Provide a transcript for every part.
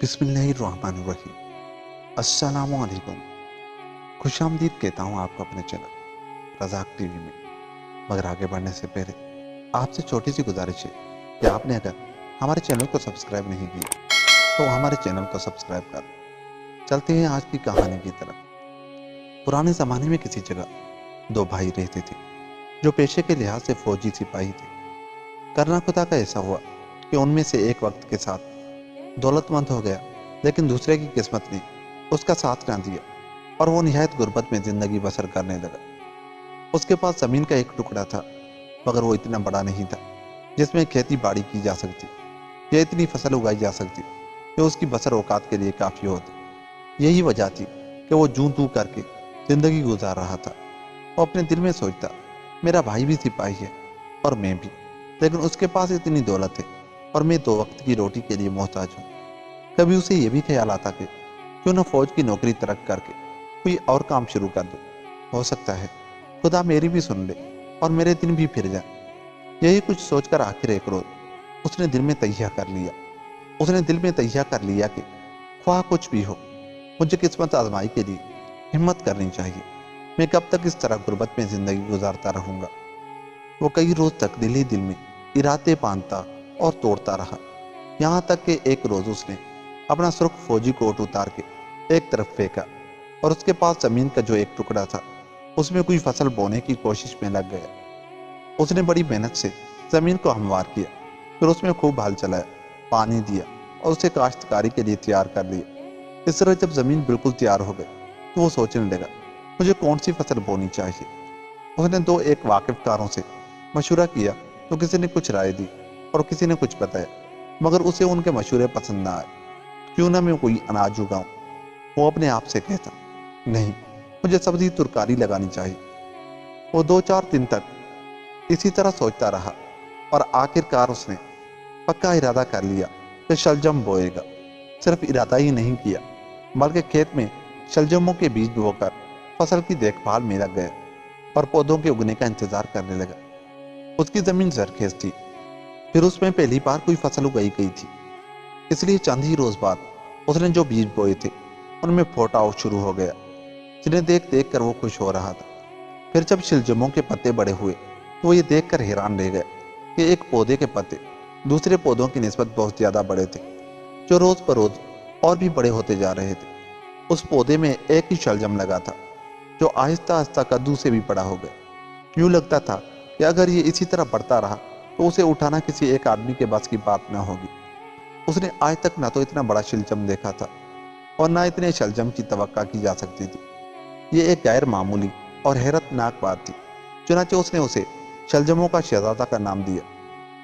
بسم اللہ الرحمن الرحیم۔ السلام علیکم۔ خوش آمدید کہتا ہوں آپ کو اپنے چینل رزاق ٹی وی میں۔ مگر آگے بڑھنے سے پہلے آپ سے چھوٹی سی گزارش ہے کہ آپ نے اگر ہمارے چینل کو سبسکرائب نہیں کیا تو ہمارے چینل کو سبسکرائب کر چلتے ہیں آج کی کہانی کی طرف۔ پرانے زمانے میں کسی جگہ دو بھائی رہتے تھے جو پیشے کے لحاظ سے فوجی سپاہی تھے۔ کرنا خدا کا ایسا ہوا کہ ان میں سے ایک وقت کے ساتھ دولت مند ہو گیا، لیکن دوسرے کی قسمت نے اس کا ساتھ نہ دیا اور وہ نہایت غربت میں زندگی بسر کرنے لگا۔ اس کے پاس زمین کا ایک ٹکڑا تھا، مگر وہ اتنا بڑا نہیں تھا جس میں کھیتی باڑی کی جا سکتی یا اتنی فصل اگائی جا سکتی کہ اس کی بسر اوقات کے لیے کافی ہوتی۔ یہی وجہ تھی کہ وہ جوں توں کر کے زندگی گزار رہا تھا۔ وہ اپنے دل میں سوچتا، میرا بھائی بھی سپاہی ہے اور میں بھی، لیکن اس کے پاس اتنی دولت ہے اور میں دو وقت کی روٹی کے لیے محتاج ہوں۔ کبھی اسے یہ بھی خیال آتا کہ کیوں نہ فوج کی نوکری ترک کر کے کوئی اور کام شروع کر دو، ہو سکتا ہے خدا میری بھی سن لے اور میرے دن بھی پھر جائیں۔ یہی کچھ سوچ کر آخر ایک روز اس نے دل میں تہیہ کر لیا کہ خواہ کچھ بھی ہو، مجھے قسمت آزمائی کے لیے ہمت کرنی چاہیے۔ میں کب تک اس طرح غربت میں زندگی گزارتا رہوں گا؟ وہ کئی روز تک دل ہی دل میں ارادے باندھتا اور توڑتا رہا، یہاں تک کہ ایک روز اس نے اپنا سرخ فوجی کوٹ اتار کے ایک طرف پھینکا اور اس کے پاس زمین کا جو ایک ٹکڑا تھا اس میں کوئی فصل بونے کی کوشش میں لگ گیا۔ اس نے بڑی محنت سے زمین کو ہموار کیا، پھر اس میں خوب ہل چلایا، پانی دیا اور اسے کاشتکاری کے لیے تیار کر لیا۔ اس طرح جب زمین بالکل تیار ہو گئی تو وہ سوچنے لگا، مجھے کون سی فصل بونی چاہیے۔ اس نے دو ایک واقف کاروں سے مشورہ کیا تو کسی نے کچھ رائے دی اور کسی نے کچھ بتایا، مگر اسے ان کے مشورے پسند نہ آئے۔ کیوں نہ میں کوئی اناج اگاؤں، وہ اپنے آپ سے کہتا، نہیں، مجھے سبزی ترکاری لگانی چاہیے۔ وہ 2-4 دن تک اسی طرح سوچتا رہا اور آخرکار اس نے پکا ارادہ کر لیا کہ شلجم بوئے گا۔ صرف ارادہ ہی نہیں کیا بلکہ کھیت میں شلجموں کے بیج بو کر فصل کی دیکھ بھال میں لگ گیا اور پودوں کے اگنے کا انتظار کرنے لگا۔ اس کی زمین زرخیز تھی، پھر اس میں پہلی بار کوئی فصل اگائی گئی تھی، اس لیے چند ہی روز بعد اس نے جو بیج بوئے تھے ان میں پھوٹاؤ شروع ہو گیا، جنہیں دیکھ دیکھ کر وہ خوش ہو رہا تھا۔ پھر جب شلجموں کے پتے بڑے ہوئے تو وہ یہ دیکھ کر حیران رہ گئے کہ ایک پودے کے پتے دوسرے پودوں کی نسبت بہت زیادہ بڑے تھے، جو روز بروز اور بھی بڑے ہوتے جا رہے تھے۔ اس پودے میں ایک ہی شلجم لگا تھا جو آہستہ آہستہ کدو سے بھی بڑا ہو گیا۔ یوں لگتا تھا کہ اگر یہ اسی طرح بڑھتا رہا تو اسے اٹھانا کسی ایک آدمی کے بس کی بات نہ ہوگی۔ اس نے آج تک نہ تو اتنا بڑا شلجم دیکھا تھا اور نہ اتنے شلجم کی توقع کی جا سکتی تھی۔ یہ ایک غیر معمولی اور حیرت ناک بات تھی، چنانچہ اس نے اسے شلجموں کا شہزادہ کا نام دیا۔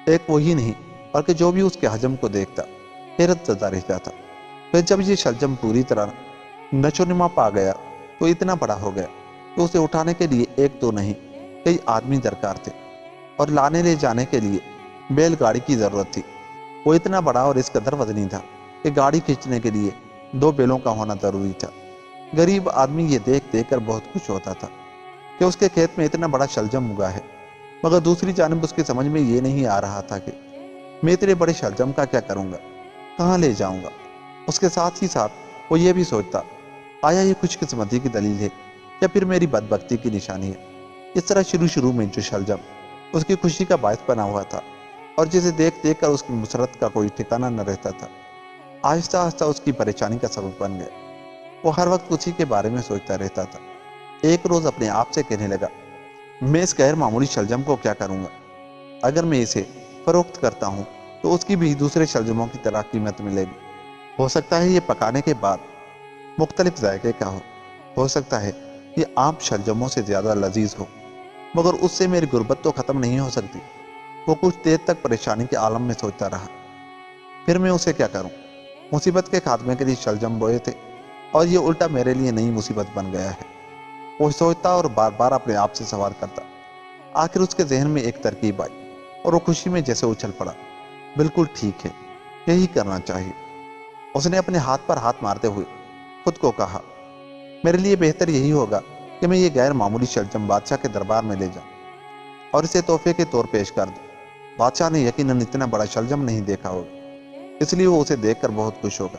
ایک وہی نہیں بلکہ جو بھی اس کے حجم کو دیکھتا حیرت زدہ رہ جاتا۔ پھر جب یہ شلجم پوری طرح نشو نما پا گیا تو اتنا بڑا ہو گیا کہ اسے اٹھانے کے لیے ایک دو نہیں کئی آدمی درکار تھے اور لانے لے جانے کے لیے بیل گاڑی کی ضرورت تھی۔ وہ اتنا بڑا اور اس قدر وزنی تھا کہ گاڑی کھینچنے کے لیے 2 بیلوں کا ہونا ضروری تھا۔ غریب آدمی یہ دیکھ دیکھ کر بہت خوش ہوتا تھا کہ اس کے کھیت میں اتنا بڑا شلجم اگا ہے، مگر دوسری جانب اس کی سمجھ میں یہ نہیں آ رہا تھا کہ میں اتنے بڑے شلجم کا کیا کروں گا، کہاں لے جاؤں گا۔ اس کے ساتھ ہی ساتھ وہ یہ بھی سوچتا، آیا یہ خوش قسمتی کی دلیل ہے یا پھر میری بدبختی کی نشانی ہے۔ اس طرح شروع میں جو شلجم اس کی خوشی کا باعث بنا ہوا تھا اور جسے دیکھ دیکھ کر اس کی مسرت کا کوئی ٹھکانہ نہ رہتا تھا، آہستہ آہستہ اس کی پریشانی کا سبب بن گیا۔ وہ ہر وقت اسی کے بارے میں سوچتا رہتا تھا۔ ایک روز اپنے آپ سے کہنے لگا، میں اس غیر معمولی شلجم کو کیا کروں گا؟ اگر میں اسے فروخت کرتا ہوں تو اس کی بھی دوسرے شلجموں کی طرح قیمت ملے گی۔ ہو سکتا ہے یہ پکانے کے بعد مختلف ذائقے کا ہو سکتا ہے یہ عام شلجموں سے زیادہ لذیذ ہو، مگر اس سے میری غربت تو ختم نہیں ہو سکتی۔ وہ کچھ دیر تک پریشانی کے عالم میں سوچتا رہا، پھر میں اسے کیا کروں؟ مصیبت کے خاتمے کے لیے شلجم بوئے تھے اور یہ الٹا میرے لیے نئی مصیبت بن گیا ہے۔ وہ سوچتا اور بار بار اپنے آپ سے سوال کرتا۔ آخر اس کے ذہن میں ایک ترکیب آئی اور وہ خوشی میں جیسے اچھل پڑا، بالکل ٹھیک ہے، یہی کرنا چاہیے۔ اس نے اپنے ہاتھ پر ہاتھ مارتے ہوئے خود کو کہا، میرے لیے بہتر یہی ہوگا کہ میں یہ غیر معمولی شلجم بادشاہ کے دربار میں لے جاؤں اور اسے تحفے کے طور پیش کر دوں۔ بادشاہ نے یقیناً اتنا بڑا شلجم نہیں دیکھا ہوگا، اس لیے وہ اسے دیکھ کر بہت خوش ہوگا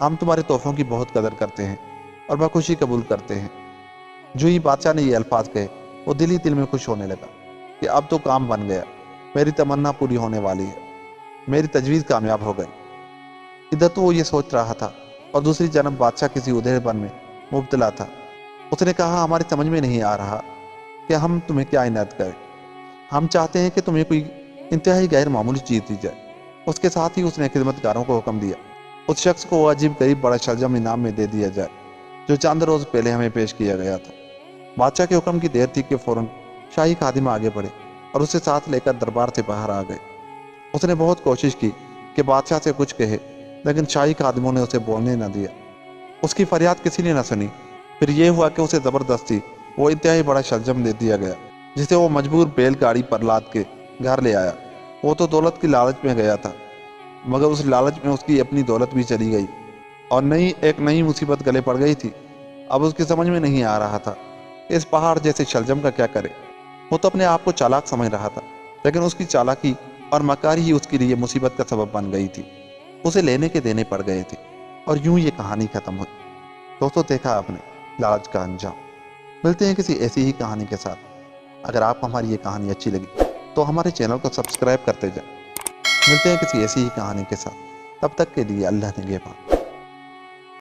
ہم تمہارے تحفوں کی بہت قدر کرتے ہیں اور بخوشی قبول کرتے ہیں۔ جو ہی بادشاہ نے یہ الفاظ کہے وہ دل ہی دل میں خوش ہونے لگا کہ اب تو کام بن گیا، میری تمنا پوری ہونے والی ہے، میری تجویز کامیاب ہو گئی۔ ادھر تو وہ یہ سوچ رہا تھا اور دوسری جانب بادشاہ کسی ادھیڑ پن میں مبتلا تھا۔ اس نے کہا ہماری سمجھ میں نہیں آ رہا کہ ہم تمہیں کیا عنایت کریں۔ ہم چاہتے ہیں کہ تمہیں کوئی انتہائی غیر معمولی چیز دی جائے۔ اس کے ساتھ ہی اس نے خدمتگاروں کو حکم دیا اس شخص کو وہ عجیب غریب بڑا شلجم انعام میں دے دیا جائے جو چند روز پہلے ہمیں پیش کیا گیا تھا۔ بادشاہ کے حکم کی دیر تھی کہ فوراً شاہی خادم آگے بڑھے اور اسے ساتھ لے کر دربار سے باہر آ گئے۔ اس نے بہت کوشش کی کہ بادشاہ سے کچھ کہے لیکن شاہی خادموں نے اسے بولنے نہ دیا۔ اس کی فریاد کسی نے نہ سنی۔ پھر یہ ہوا کہ اسے زبردستی وہ انتہائی بڑا شلجم دے دیا گیا جسے وہ مجبور بیل گاڑی پر لاد کے گھر لے آیا۔ وہ تو دولت کی لالچ میں گیا تھا مگر اس لالچ میں اس کی اپنی دولت بھی چلی گئی اور ایک نئی مصیبت گلے پڑ گئی تھی۔ اب اس کی سمجھ میں نہیں آ رہا تھا اس پہاڑ جیسے شلجم کا کیا کرے۔ وہ تو اپنے آپ کو چالاک سمجھ رہا تھا لیکن اس کی چالاکی اور مکاری ہی اس کے لیے مصیبت کا سبب بن گئی تھی۔ اسے لینے کے دینے پڑ گئے تھے اور یوں یہ کہانی ختم ہوئی۔ دوستوں دیکھا آپ نے لالچ کا انجام۔ ملتے ہیں کسی ایسی ہی کہانی کے ساتھ۔ اگر آپ کو ہماری یہ کہانی اچھی لگی تو ہمارے چینل کو سبسکرائب کرتے جائیں۔ ملتے ہیں کسی ایسی ہی کہانی کے ساتھ، تب تک کے لیے اللہ نگہبان۔